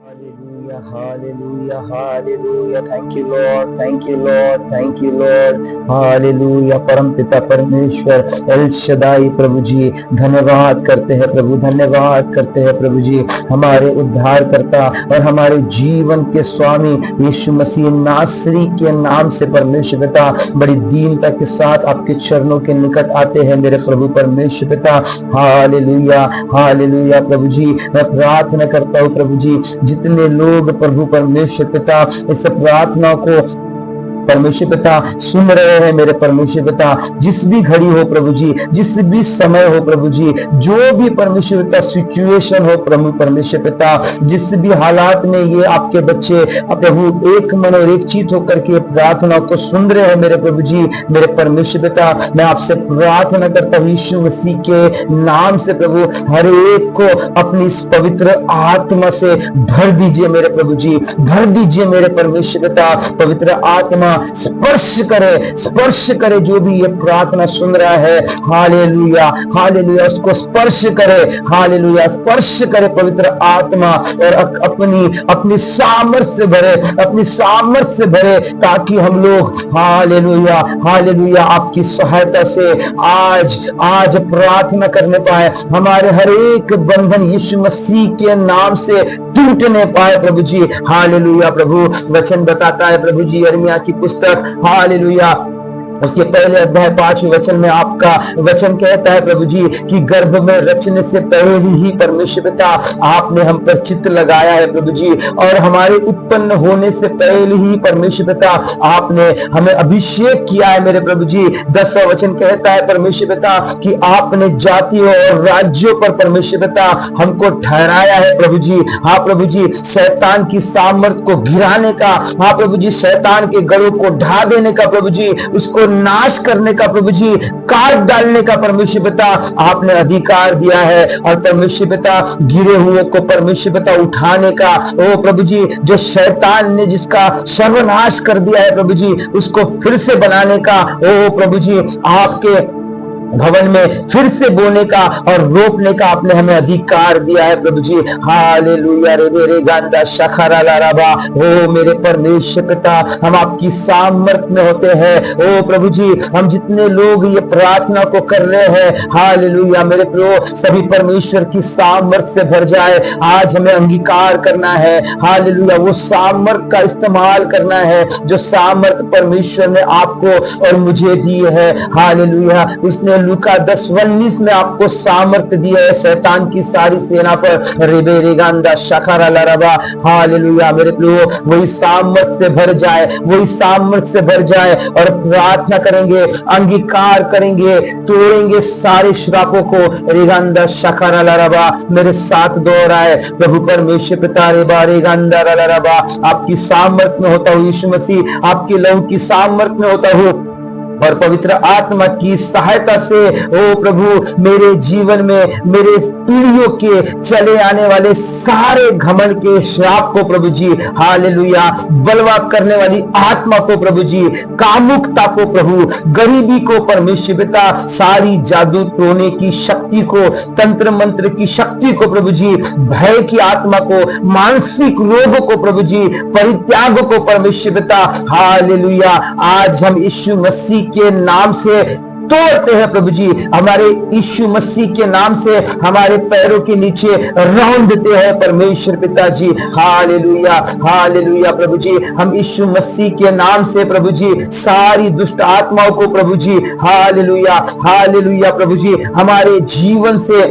Hallelujah, hallelujah, hallelujah. Thank you, Lord. Thank you, Lord. Thank you, Lord. Hallelujah. परम पिता परमेश्वर L Shaddai प्रभु जी, धन्यवाद करते हैं प्रभु, धन्यवाद करते हैं प्रभु जी, हमारे उद्धार करता और हमारे जीवन के स्वामी यीशु मसीह नासरी के नाम से परमेश्वर पिता बड़ी दीनता के साथ आपके चरणों के निकट आते हैं मेरे प्रभु परमेश्वर पिता। हालेलुया, हालेलुया प्रभु जी। मैं प्रार्थना करता हूँ प्रभु जी, जितने लोग प्रभु परमेश्वर पिता इस प्रार्थना को परमेश्वर पिता सुन रहे हैं मेरे परमेश्वर पिता, जिस भी घड़ी हो प्रभु जी, जिस भी समय हो प्रभु जी, जो भी परमेश्वर पिता सिचुएशन हो प्रभु परमेश्वर पिता, जिस भी हालात में ये आपके बच्चे प्रभु एक मन और एक चित होकर के प्रार्थना को सुन रहे हैं मेरे प्रभु जी, मेरे परमेश्वर पिता, मैं आपसे प्रार्थना करता हूँ यीशु मसीह के नाम से प्रभु, हर एक को अपनी इस पवित्र आत्मा से भर दीजिए मेरे प्रभु जी, भर दीजिए मेरे परमेश्वर पिता। पवित्र आत्मा स्पर्श करे जो भी ये प्रार्थना सुन रहा है। हालेलुया, हालेलुया, उसको स्पर्श करे। हालेलुया, स्पर्श करे पवित्र आत्मा और अपनी सामर्थ्य भरे, अपनी सामर्थ्य भरे, ताकि हम लोग हालेलुया, हालेलुया आपकी सहायता से आज प्रार्थना करने पाए, हमारे हर एक बंधन यीशु मसीह के नाम से टूटने पाए प्रभु जी। हालेलुया प्रभु, वचन बताता है प्रभु जी यिर्मयाह की पुस्तक, हालेलुया, उसके पहले अध्याय 5वें वचन में आपका वचन कहता है प्रभु जी कि गर्भ में रचने से पहले ही परमेश्वर पिता आपने हम पर चित्त लगाया है प्रभु जी, और हमारे उत्पन्न होने से पहले ही परमेश्वर पिता आपने हमें अभिषेक किया है मेरे प्रभु जी। 10वां वचन कहता है परमेश्वर पिता कि आपने जातियों और राज्यों पर परमेश्वर पिता हमको ठहराया है प्रभु जी। हाँ प्रभु जी, शैतान की सामर्थ को गिराने का, हाँ प्रभु जी, शैतान के गढ़ों को ढा देने का प्रभु जी, उसको नाश करने का प्रभु जी, काट डालने का परमेश्वर पिता आपने अधिकार दिया है। और परमेश्वर पिता गिरे हुए को परमेश्वर पिता उठाने का, ओ प्रभु जी, जो शैतान ने जिसका सर्वनाश कर दिया है प्रभु जी, उसको फिर से बनाने का, ओ प्रभु जी, आपके भवन में फिर से बोने का और रोपने का आपने हमें अधिकार दिया है प्रभु जी। हालेलुया, रे गांदा शखरा लाराबा, ओ मेरे परमेश्वर पिता, हम आपकी सामर्थ में होते हैं। ओ प्रभु जी, हम जितने लोग ये प्रार्थना को कर रहे हैं, हालेलुया मेरे प्रभु, सभी परमेश्वर की सामर्थ से भर जाए। आज हमें अंगीकार करना है, हालेलुया, वो सामर्थ का इस्तेमाल करना है जो सामर्थ परमेश्वर ने आपको और मुझे दी है। हालेलुया, उसने लूका 10:19 में आपको सामर्थ्य दिया है शैतान की सारी सेना पर। रेबे रेगांदा शखरा लरबा, हालेलुया मेरे प्रभु, वही सामर्थ्य से भर जाए, वही सामर्थ्य से भर जाए और प्रार्थना करेंगे, अंगीकार करेंगे, तोड़ेंगे सारे श्रापों को। रेगांदा शखरा लरबा, मेरे साथ दोहराए प्रभु परमेश्वर पिता, रेबा रेगांदा लरबा, आपकी सामर्थ्य में होता हूँ यीशु मसीह, आपकी लहू की सामर्थ्य में होता हूँ और पवित्र आत्मा की सहायता से ओ प्रभु मेरे जीवन में मेरे पीढ़ियों के चले आने वाले सारे घमंड के श्राप को प्रभु जी, हालेलुया, बलवा करने वाली आत्मा को प्रभु जी, कामुकता को प्रभु, गरीबी को परमेश्वर पिता, सारी जादू टोने की शक्ति को, तंत्र मंत्र की शक्ति को प्रभु जी, भय की आत्मा को, मानसिक रोगों को प्रभु जी, परित्याग को परमेश्वर पिता, हालेलुया, आज हम यीशु मसीह के नाम से तोड़ते हैं प्रभु जी। हमारे यीशु मसीह के नाम से हमारे पैरों के नीचे रौंदते हैं परमेश्वर पिता जी। हालेलुया, हालेलुया प्रभु जी, हम यीशु मसीह के नाम से प्रभु जी सारी दुष्ट आत्माओं को प्रभु जी, हालेलुया, हालेलुया प्रभु जी, हमारे जीवन से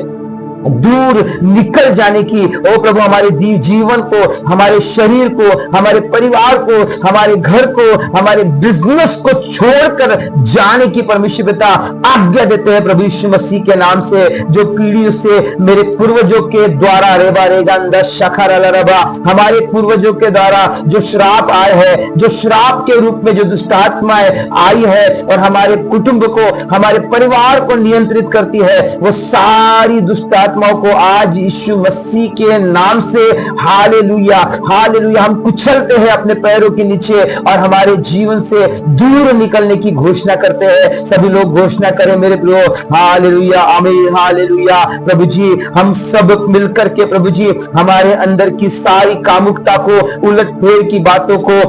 दूर निकल जाने की, ओ प्रभु, हमारे जीवन को, हमारे शरीर को, हमारे परिवार को, हमारे घर को, हमारे बिजनेस को छोड़कर जाने की परमेश्वर पिता आज्ञा देते हैं प्रभु यीशु मसीह के नाम से। जो पीढ़ियों से मेरे पूर्वजों के द्वारा रेबा रेगांदा शखरा लरबा, हमारे पूर्वजों के द्वारा जो श्राप आए हैं, जो श्राप के रूप में जो दुष्ट आत्माएं आई है और हमारे कुटुंब को, हमारे परिवार को नियंत्रित करती है, वो सारी दुष्ट आत्माओं को आज यीशु मसीह के नाम से हालेलुया हालेलुया हम कुचलते हैं अपने पैरों के नीचे और हमारे जीवन से दूर निकलने की घोषणा करते हैं। सभी लोग घोषणा करें मेरे प्रियो, हालेलुया आमीन हालेलुया। प्रभु जी हम सब मिलकर के प्रभु जी हमारे अंदर की सारी कामुकता को, उलटफेर की बातों को,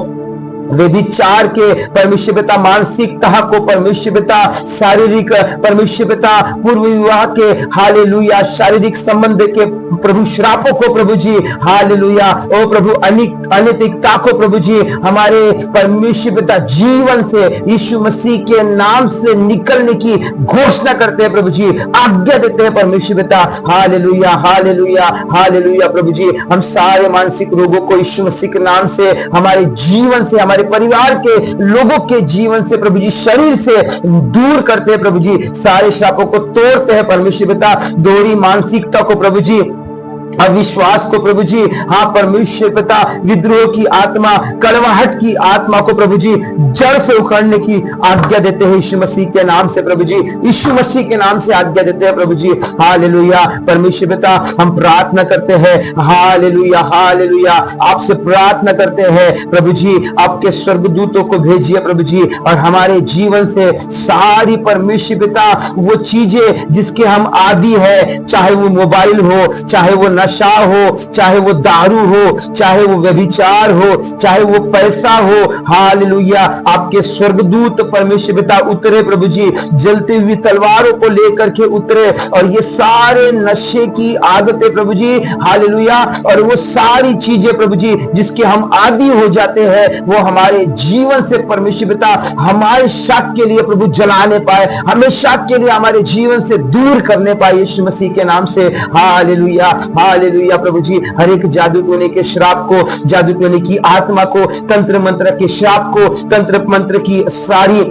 व्यभिचार के परमेश्वर पिता मानसिकता को, परमेश्वर पिता शारीरिक, परमेश्वर पिता पूर्व विवाह के हालेलुया शारीरिक संबंध के प्रभु श्रापों को प्रभु जी हालेलुया, ओ प्रभु अनैतिकता को प्रभु जी हमारे परमेश्वर पिता जीवन से यीशु मसीह के नाम से निकलने की घोषणा करते हैं प्रभु जी, आज्ञा देते हैं परमेश्वर पिता हालेलुया हालेलुया हालेलुया। प्रभु जी हम सारे मानसिक रोगों को यीशु मसीह के नाम से हमारे जीवन से, हमारे परिवार के लोगों के जीवन से प्रभु जी, शरीर से दूर करते हैं प्रभु जी, सारे श्रापों को तोड़ते हैं परमेश्वर पिता, दोहरी मानसिकता को प्रभु जी, अविश्वास को प्रभु जी, हाँ परमेश्वर पिता विद्रोह की आत्मा, कड़वाहट की आत्मा को प्रभु जी जड़ से उखड़ने की आज्ञा देते हैं यीशु मसीह के नाम से प्रभु जी, यीशु मसीह के नाम से आज्ञा देते हैं प्रभु जी हालेलुया। परमेश्वर पिता हम प्रार्थना करते हैं हालेलुया हालेलुया, आपसे प्रार्थना करते हैं प्रभु जी, आपके स्वर्गदूतों को भेजिए प्रभु जी और हमारे जीवन से सारी परमेश्वर पिता वो चीजें जिसके हम आदी है, चाहे वो मोबाइल हो, चाहे वो नशा हो, चाहे वो दारू हो, चाहे वो व्यभिचार हो, चाहे वो पैसा हो, हालेलुया आपके स्वर्गदूत परमेश्वर पिता उतरे प्रभु जी, जलती हुई तलवारों को लेकर के उतरे और ये सारे नशे की आदतें प्रभु जी हालेलुया, और वो सारी चीजें प्रभु जी जिसके हम आदी हो जाते हैं वो हमारे जीवन से परमेश्वर पिता हमेशा के लिए प्रभु जलाने पाए, हमेशा के लिए हमारे जीवन से दूर करने पाए यीशु मसीह के नाम से हालेलुया हालेलुया। प्रभु जी हर एक जादू टोने के श्राप को, जादू टोने की आत्मा को, तंत्र मंत्र के श्राप को, तंत्र मंत्र की सारी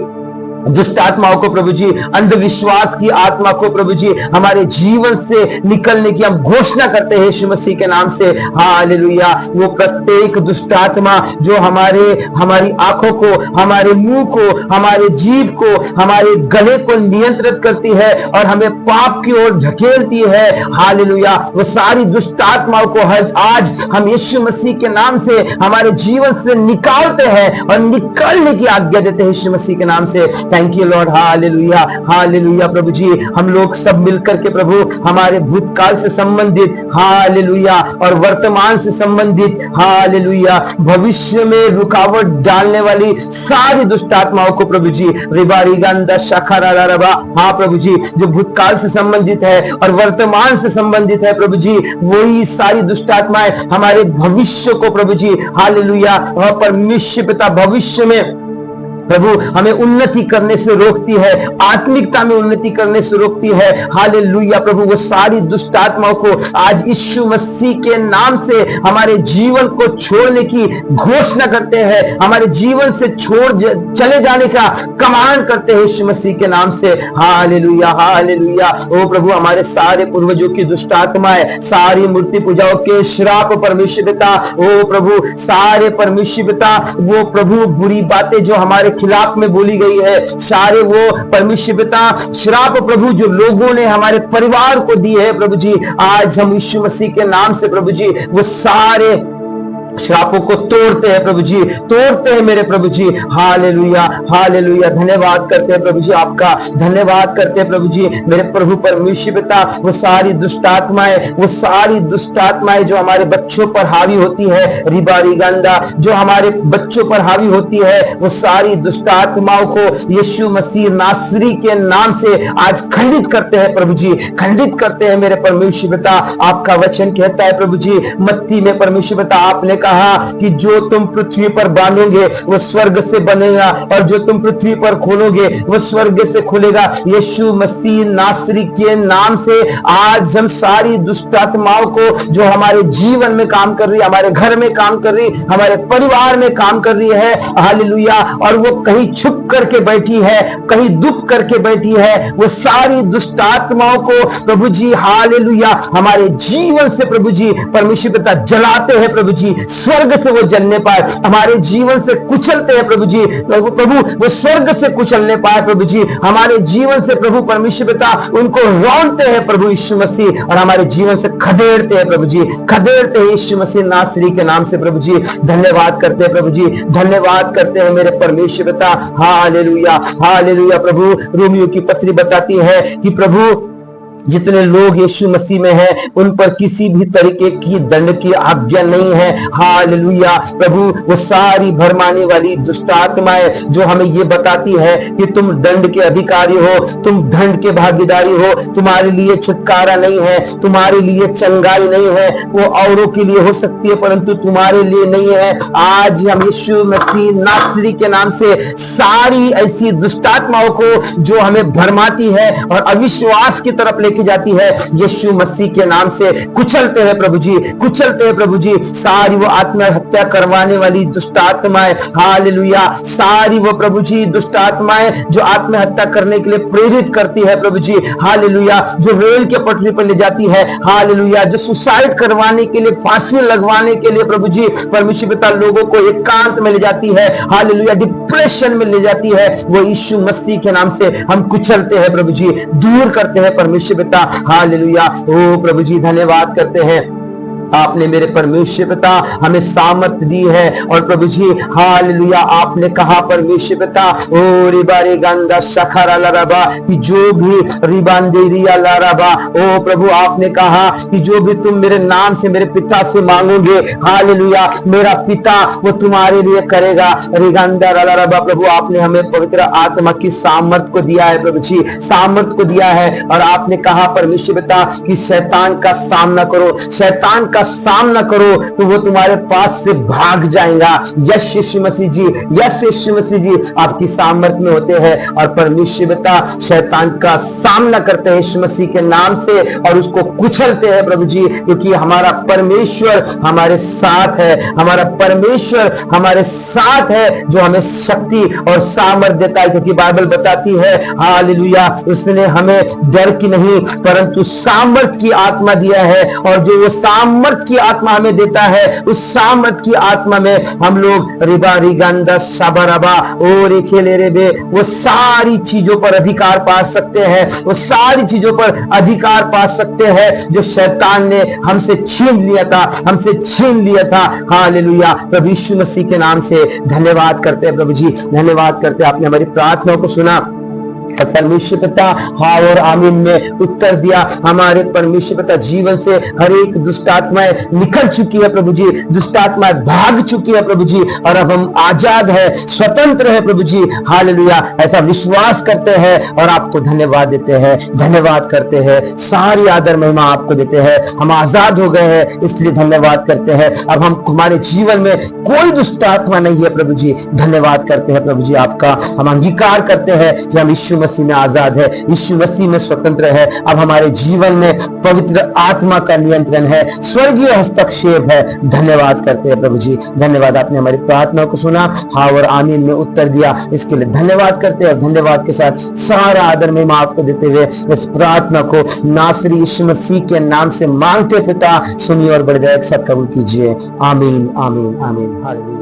दुष्ट आत्माओं को प्रभु जी, अंधविश्वास की आत्मा को प्रभु जी हमारे जीवन से निकलने की हम घोषणा करते हैं यीशु मसीह के नाम से हालेलुया। वो प्रत्येक दुष्ट आत्मा जो हमारी आंखों को, हमारे मुंह को, हमारे जीभ को, हमारे गले को नियंत्रित करती है और हमें पाप की ओर ढकेलती है हालेलुया, वो सारी दुष्ट आत्माओं को आज हम यीशु मसीह के नाम से हमारे जीवन से निकालते हैं और निकालने की आज्ञा देते हैं यीशु मसीह के नाम से। Thank you lord hallelujah hallelujah. प्रभु जी हम लोग सब मिलकर के प्रभु हमारे भूतकाल से संबंधित हालेलुया और वर्तमान से संबंधित हालेलुया भविष्य में रुकावट डालने वाली सारी दुष्ट आत्माओं को प्रभु जी रिबारी गंदा शखरा रबा, हाँ प्रभु जी जो भूतकाल से संबंधित है और वर्तमान से संबंधित है प्रभु जी, वही सारी दुष्ट आत्माएं हमारे भविष्य को प्रभु जी हालेलुया और परमेश्वर पिता भविष्य में प्रभु हमें उन्नति करने से रोकती है, आत्मिकता में उन्नति करने से रोकती है हालेलुया। प्रभु वो सारी दुष्ट आत्माओं को आज यीशु मसीह के नाम से हमारे जीवन को छोड़ने की घोषणा करते हैं, हमारे जीवन से चले जाने का कमांड करते हैं यीशु मसीह के नाम से हालेलुया हालेलुया। ओ प्रभु हमारे सारे पूर्वजों की दुष्ट आत्माएं, सारी मूर्ति पूजाओं के श्राप परमेश्वर पिता, ओ प्रभु सारे परमेश्वर पिता वो प्रभु बुरी बातें जो हमारे खिलाफ में बोली गई है, सारे वो परमेश्वर पिता श्राप प्रभु जो लोगों ने हमारे परिवार को दी है प्रभु जी, आज हम यीशु मसीह के नाम से प्रभु जी वो सारे श्रापों को तोड़ते हैं प्रभु जी, तोड़ते हैं मेरे प्रभु जी हालेलुया हालेलुया। धन्यवाद करते हैं प्रभु जी, आपका धन्यवाद करते हैं प्रभु जी मेरे प्रभु परमेश्वर पिता। वो सारी दुष्ट आत्माएं, वो सारी दुष्ट आत्माएं जो हमारे बच्चों पर हावी होती है रिबारी गंदा, जो हमारे बच्चों पर हावी होती है, वो सारी दुष्ट आत्माओं को यीशु मसीह नासरी के नाम से आज खंडित करते हैं प्रभु जी, खंडित करते हैं मेरे परमेश्वर पिता। आपका वचन कहता है प्रभु जी मत्ती में परमेश्वर पिता आपने कहा कि जो तुम पृथ्वी पर बांधोगे वो स्वर्ग से बनेगा और जो तुम पृथ्वी पर खोलोगे वो स्वर्ग से खुलेगा। यीशु मसीह नासरी के नाम से आज हम सारी दुष्ट आत्माओं को जो हमारे जीवन में काम कर रही है, हमारे घर में काम कर रही, हमारे परिवार में काम कर रही है हालेलुया, और वो कहीं छुप करके बैठी है, कहीं दुख करके बैठी है, वो सारी दुष्ट आत्माओं को प्रभु जी हालेलुया हमारे जीवन से प्रभु जी परमेश्वर पिता जलाते हैं प्रभु जी, स्वर्ग से वो जलने पाए, हमारे जीवन से कुचलते हैं प्रभु जी, प्रभु वो स्वर्ग से कुचलने पाए प्रभु जी, हमारे जीवन से प्रभु परमेश्वर पिता उनको रौंदते हैं प्रभु यीशु मसीह, और हमारे जीवन से खदेड़ते हैं प्रभु जी, खदेड़ते हैं यीशु मसीह नासरी के नाम से प्रभु जी। धन्यवाद करते हैं प्रभु जी, धन्यवाद करते हैं मेरे परमेश्वर पिता। Hallelujah hallelujah. प्रभु रोमियो की पत्री बताती है कि प्रभु जितने लोग यीशु मसीह में हैं उन पर किसी भी तरीके की दंड की आज्ञा नहीं है। हालेलुया। प्रभु वो सारी भरमाने वाली दुष्ट आत्माएं जो हमें ये बताती है कि तुम दंड के अधिकारी हो, तुम दंड के भागीदारी हो, तुम्हारे लिए छुटकारा नहीं है, तुम्हारे लिए चंगाई नहीं है, वो औरों के लिए हो सकती है परंतु तुम्हारे लिए नहीं है। आज हम यीशु मसीह नासरी के नाम से सारी ऐसी दुष्ट आत्माओं को जो हमें भरमाती है और अविश्वास की तरफ की जाती है, यीशु मसीह के नाम से कुचलते हैं प्रभु जी, कुचलते हैं प्रभु जी। सारी वो आत्महत्या करवाने वाली दुष्ट आत्माएं, हालेलुया, सारी वो प्रभु जी दुष्ट आत्माएं जो आत्महत्या करने के लिए प्रेरित करती है प्रभु जी, हालेलुया, जो रेल के पटरी पर ले जाती है, हालेलुया, जो सुसाइड करवाने के लिए, फांसी लगवाने के लिए प्रभु जी परमेश्वर पिता लोगों को एकांत में ले जाती है, हालेलुया, डिप्रेशन में ले जाती है, वो यीशु मसीह के नाम से हम कुचलते हैं प्रभु जी, दूर करते हैं परमेश्वर पिता। हालेलुया। ओ प्रभु जी धन्यवाद करते हैं, आपने मेरे परमेश्वर पिता हमें सामर्थ दी है, और प्रभु जी हालेलुया आपने कहा परमेश्वर पिता ओ रिबारे गंदा शखरा लरबा कि जो भी रिबांदेरिया लरबा, ओ प्रभु आपने कहा कि जो भी तुम मेरे नाम से मेरे पिता से मांगोगे, हालेलुया, मेरा पिता वो तुम्हारे लिए करेगा। रिगंदा लरबा, प्रभु आपने हमें पवित्र आत्मा की सामर्थ को दिया है प्रभु जी, सामर्थ को दिया है, और आपने कहा परमेश्वर पिता कि शैतान का सामना करो, शैतान का सामना करो तो वो तुम्हारे पास से भाग जाएगा। यस यीशु मसीह जी, यस यीशु मसीह जी आपकी सामर्थ में होते हैं, और परमेश्वर पिता शैतान का सामना करते हैं यीशु मसीह के नाम से और उसको कुचलते हैं प्रभु जी, क्योंकि हमारा परमेश्वर हमारे साथ है, हमारा परमेश्वर हमारे साथ है जो हमें शक्ति और सामर्थ देता है, क्योंकि बाइबल बताती है हालेलुया उसने हमें डर की नहीं परंतु सामर्थ की आत्मा दिया है, और जो वो सामर्थ की आत्मा हमें देता है उस सामर्थ की आत्मा में हम लोग रिबा रिगंदा शबरबा और खेले रेबे वो सारी चीजों पर अधिकार पा सकते हैं, वो सारी चीजों पर अधिकार पा सकते हैं जो शैतान ने हमसे छीन लिया था, हमसे छीन लिया था। हालेलुया। प्रभु यीशु मसीह के नाम से धन्यवाद करते हैं प्रभु जी, धन्यवाद करते हैं, आपने हमारी प्रार्थनाओं को सुना और परमेश्वर पिता हाँ और आमीन में उत्तर दिया। हमारे परमेश्वर पिता जीवन से हर एक दुष्ट आत्माएं निकल चुकी है प्रभु जी, दुष्ट आत्माएं भाग चुकी है प्रभु जी, और अब हम आजाद है, स्वतंत्र है प्रभु जी। हालेलुया। ऐसा विश्वास करते हैं और आपको धन्यवाद देते हैं, धन्यवाद करते हैं, सारी आदर महिमा आपको देते हैं। हम आजाद हो गए हैं इसलिए धन्यवाद करते हैं। अब हम हमारे जीवन में कोई दुष्ट आत्मा नहीं है प्रभु जी, धन्यवाद करते हैं प्रभु जी आपका। हम अंगीकार करते हैं कि हम यीशु मसीह में आजाद है, यीशु मसीह में स्वतंत्र है। अब हमारे जीवन में पवित्र आत्मा का नियंत्रण है, स्वर्गीय हस्तक्षेप है। धन्यवाद करते हैं प्रभु जी, धन्यवाद, आपने हमारी प्रार्थना को सुना, हाँ और आमीन में उत्तर दिया, इसके लिए धन्यवाद करते हैं। और धन्यवाद के साथ सारा आदर में आपको देते हुए इस प्रार्थना को नासरी यीशु मसीह के नाम से मांगते पिता, सुनिए और बड़े दया के साथ कबूल कीजिए। आमीन आमीन आमीन। हालेलुया।